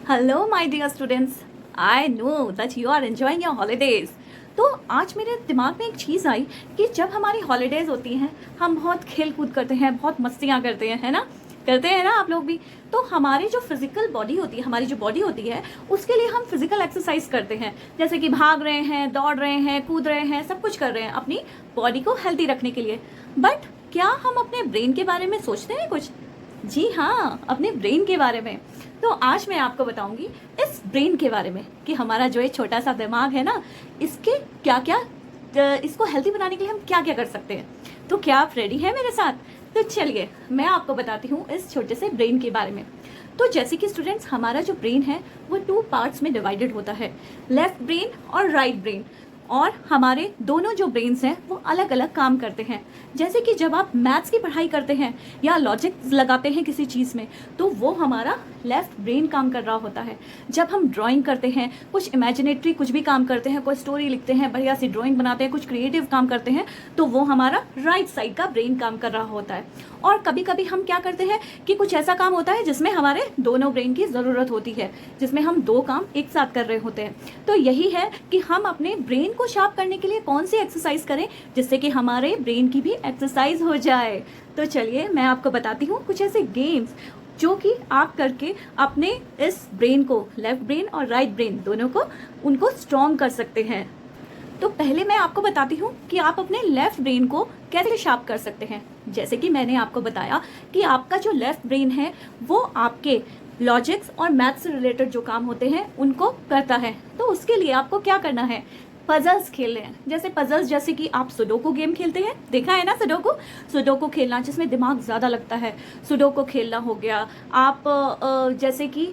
Hello my dear students, I know that you are enjoying your holidays. तो आज मेरे दिमाग में एक चीज़ आई कि जब हमारी हॉलीडेज होती हैं हम बहुत खेल कूद करते हैं, बहुत मस्तियाँ करते हैं, है ना? करते हैं ना आप लोग भी। तो हमारी जो फिजिकल बॉडी होती है, हमारी जो बॉडी होती है, उसके लिए हम फिजिकल एक्सरसाइज करते हैं, जैसे कि भाग रहे हैं, दौड़ रहे हैं, कूद रहे हैं, सब कुछ कर रहे हैं अपनी बॉडी को हेल्दी रखने के लिए। बट क्या हम अपने ब्रेन के बारे में सोचते हैं कुछ? जी हाँ, अपने ब्रेन के बारे में। तो आज मैं आपको बताऊंगी इस ब्रेन के बारे में कि हमारा जो ये छोटा सा दिमाग है ना, इसके क्या क्या इसको हेल्दी बनाने के लिए हम क्या क्या कर सकते हैं। तो क्या आप रेडी हैं मेरे साथ? तो चलिए मैं आपको बताती हूँ इस छोटे से ब्रेन के बारे में। तो जैसे कि स्टूडेंट्स, हमारा जो ब्रेन है वो 2 पार्ट्स में डिवाइडेड होता है, लेफ्ट ब्रेन और राइट ब्रेन। और हमारे दोनों जो ब्रेन्स हैं वो अलग अलग काम करते हैं। जैसे कि जब आप मैथ्स की पढ़ाई करते हैं या लॉजिक लगाते हैं किसी चीज़ में, तो वो हमारा लेफ्ट ब्रेन काम कर रहा होता है। जब हम ड्राइंग करते हैं, कुछ इमेजिनेटरी कुछ भी काम करते हैं, कोई स्टोरी लिखते हैं, बढ़िया सी ड्राइंग बनाते हैं, कुछ क्रिएटिव काम करते हैं, तो वो हमारा राइट साइड का ब्रेन काम कर रहा होता है। और कभी कभी हम क्या करते हैं कि कुछ ऐसा काम होता है जिसमें हमारे दोनों ब्रेन की ज़रूरत होती है, जिसमें हम 2 काम एक साथ कर रहे होते हैं। तो यही है कि हम अपने ब्रेन को शार्प करने के लिए कौन सी एक्सरसाइज करें जिससे कि हमारे ब्रेन की भी एक्सरसाइज हो जाए। तो चलिए मैं आपको बताती हूँ कुछ ऐसे गेम्स जो कि आप करके अपने इस ब्रेन को, लेफ्ट ब्रेन और राइट ब्रेन दोनों को, उनको स्ट्रॉन्ग कर सकते हैं। तो पहले मैं आपको बताती हूँ कि आप अपने लेफ्ट ब्रेन को कैसे शार्प कर सकते हैं। जैसे कि मैंने आपको बताया कि आपका जो लेफ्ट ब्रेन है वो आपके लॉजिक्स और मैथ्स से रिलेटेड जो काम होते हैं उनको करता है। तो उसके लिए आपको क्या करना है? पजल्स खेलने हैं। जैसे पजल्स, जैसे कि आप सुडोकू गेम खेलते हैं, देखा है ना सुडोकू? सुडोकू खेलना जिसमें दिमाग ज़्यादा लगता है, सुडोकू खेलना हो गया। आप जैसे कि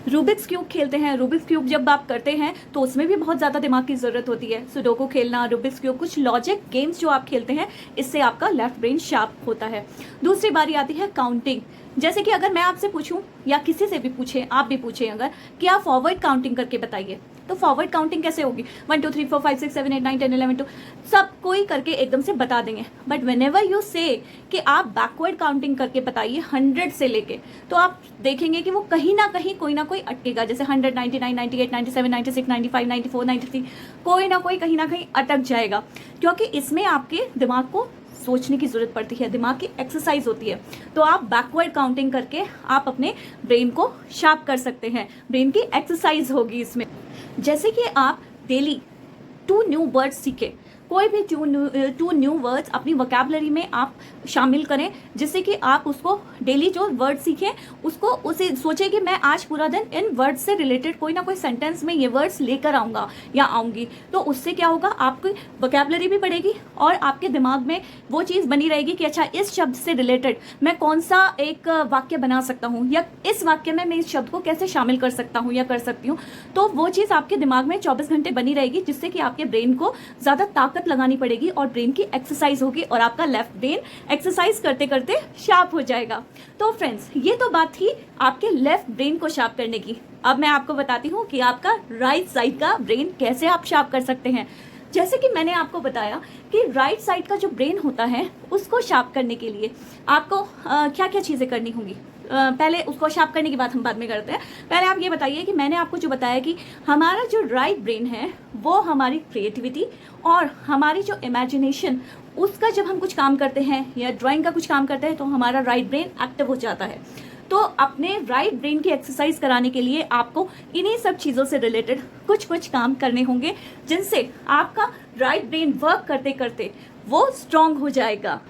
रूबिक्स क्यूब खेलते हैं। रूबिक्स क्यूब जब आप करते हैं तो उसमें भी बहुत ज़्यादा दिमाग की ज़रूरत होती है। सुडोकू खेलना, रूबिक्स क्यूब, कुछ लॉजिक गेम्स जो आप खेलते हैं, इससे आपका लेफ्ट ब्रेन शार्प होता है। दूसरी बारी आती है काउंटिंग। जैसे कि अगर मैं आपसे पूछूं या किसी से भी पूछे, आप भी पूछें अगर, कि आप फॉरवर्ड काउंटिंग करके बताइए, तो फॉरवर्ड काउंटिंग कैसे होगी? 1 2 3 4 5 6 7 8 9 10 11 2 सब कोई करके एकदम से बता देंगे। बट व्हेनेवर यू से कि आप बैकवर्ड काउंटिंग करके बताइए 100 से लेके, तो आप देखेंगे कि वो कहीं ना कहीं कोई ना कोई अटकेगा। जैसे 100, 99, 98, 97, 96, 95, 94, 93, कोई ना कोई कहीं ना कहीं अटक जाएगा, क्योंकि इसमें आपके दिमाग को सोचने की ज़रूरत पड़ती है, दिमाग की एक्सरसाइज होती है। तो आप बैकवर्ड काउंटिंग करके आप अपने ब्रेन को शार्प कर सकते हैं, ब्रेन की एक्सरसाइज होगी इसमें। जैसे कि आप डेली 2 न्यू वर्ड्स सीखें, कोई भी 2 न्यू वर्ड्स अपनी वोकैबुलरी में आप शामिल करें, जिससे कि आप उसको डेली जो वर्ड सीखें उसको उसे सोचें कि मैं आज पूरा दिन इन वर्ड्स से रिलेटेड कोई ना कोई सेंटेंस में ये वर्ड्स लेकर आऊँगा या आऊँगी। तो उससे क्या होगा, आपकी वोकैबुलरी भी बढ़ेगी और आपके दिमाग में वो चीज़ बनी रहेगी कि अच्छा, इस शब्द से रिलेटेड मैं कौन सा एक वाक्य बना सकता हूँ, या इस वाक्य में मैं इस शब्द को कैसे शामिल कर सकता हूँ या कर सकती हूँ। तो वो चीज़ आपके दिमाग में 24 घंटे बनी रहेगी, जिससे कि आपके ब्रेन को ज़्यादा ताकत लगानी पड़ेगी और ब्रेन की एक्सरसाइज होगी और आपका लेफ्ट ब्रेन एक्सरसाइज करते करते शार्प हो जाएगा। तो फ्रेंड्स, ये तो बात थी आपके लेफ्ट ब्रेन को शार्प करने की। अब मैं आपको बताती हूँ कि आपका राइट साइड का ब्रेन कैसे आप शार्प कर सकते हैं। जैसे कि मैंने आपको बताया कि राइट साइड का जो ब्रेन होता है उसको शार्प करने के लिए आपको क्या क्या चीज़ें करनी होंगी। पहले उसको शार्प करने की बात हम बाद में करते हैं। पहले आप ये बताइए कि मैंने आपको जो बताया कि हमारा जो राइट ब्रेन है वो हमारी क्रिएटिविटी और हमारी जो इमेजिनेशन, उसका जब हम कुछ काम करते हैं या ड्राइंग का कुछ काम करते हैं तो हमारा राइट ब्रेन एक्टिव हो जाता है। तो अपने राइट ब्रेन की एक्सरसाइज कराने के लिए आपको इन्हीं सब चीज़ों से रिलेटेड कुछ कुछ काम करने होंगे, जिनसे आपका राइट ब्रेन वर्क करते करते वो स्ट्रांग हो जाएगा।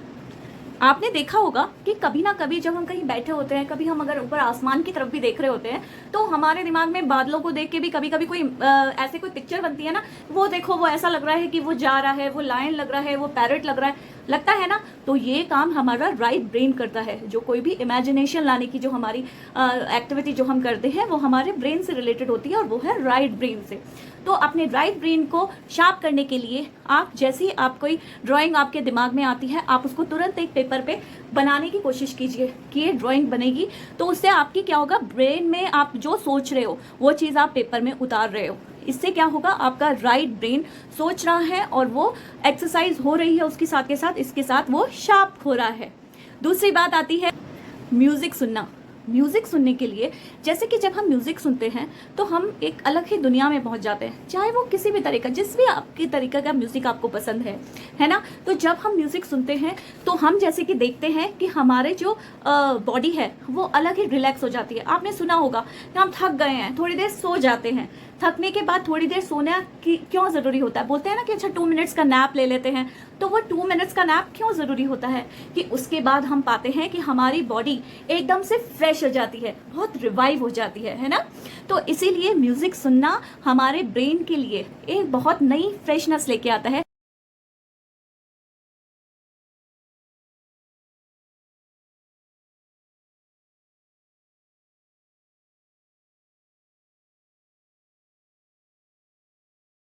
आपने देखा होगा कि कभी ना कभी जब हम कहीं बैठे होते हैं, कभी हम अगर ऊपर आसमान की तरफ भी देख रहे होते हैं, तो हमारे दिमाग में बादलों को देख के भी कभी कभी कोई ऐसे कोई पिक्चर बनती है ना, वो देखो वो ऐसा लग रहा है कि वो जा रहा है, वो लायन लग रहा है, वो पैरट लग रहा है, लगता है ना। तो ये काम हमारा राइट ब्रेन करता है। जो कोई भी इमेजिनेशन लाने की जो हमारी एक्टिविटी जो हम करते हैं वो हमारे ब्रेन से रिलेटेड होती है और वो है राइट ब्रेन से। तो अपने राइट ब्रेन को शार्प करने के लिए आप जैसे ही आप कोई ड्राइंग आपके दिमाग में आती है, आप उसको तुरंत एक पेपर पे बनाने की कोशिश कीजिए कि ये ड्राइंग बनेगी। तो उससे आपकी क्या होगा, ब्रेन में आप जो सोच रहे हो वो चीज़ आप पेपर में उतार रहे हो। इससे क्या होगा, आपका राइट ब्रेन सोच रहा है और वो एक्सरसाइज हो रही है, उसके साथ के साथ इसके साथ वो शार्प हो रहा है। दूसरी बात आती है म्यूजिक सुनना। म्यूज़िक सुनने के लिए, जैसे कि जब हम म्यूज़िक सुनते हैं तो हम एक अलग ही दुनिया में पहुंच जाते हैं, चाहे वो किसी भी तरीका, जिस भी आपकी तरीका का म्यूज़िक आपको पसंद है ना। तो जब हम म्यूज़िक सुनते हैं तो हम जैसे कि देखते हैं कि हमारे जो बॉडी है वो अलग ही रिलैक्स हो जाती है। आपने सुना होगा कि हम थक गए हैं, थोड़ी देर सो जाते हैं, थकने के बाद थोड़ी देर सोना कि क्यों ज़रूरी होता है, बोलते हैं ना कि अच्छा 2 मिनट्स का नैप ले लेते हैं। तो वो 2 मिनट्स का नैप क्यों ज़रूरी होता है कि उसके बाद हम पाते हैं कि हमारी बॉडी एकदम से फ्रेश हो जाती है, बहुत रिवाइव हो जाती है ना। तो इसीलिए म्यूज़िक सुनना हमारे ब्रेन के लिए एक बहुत नई फ्रेशनेस लेके आता है।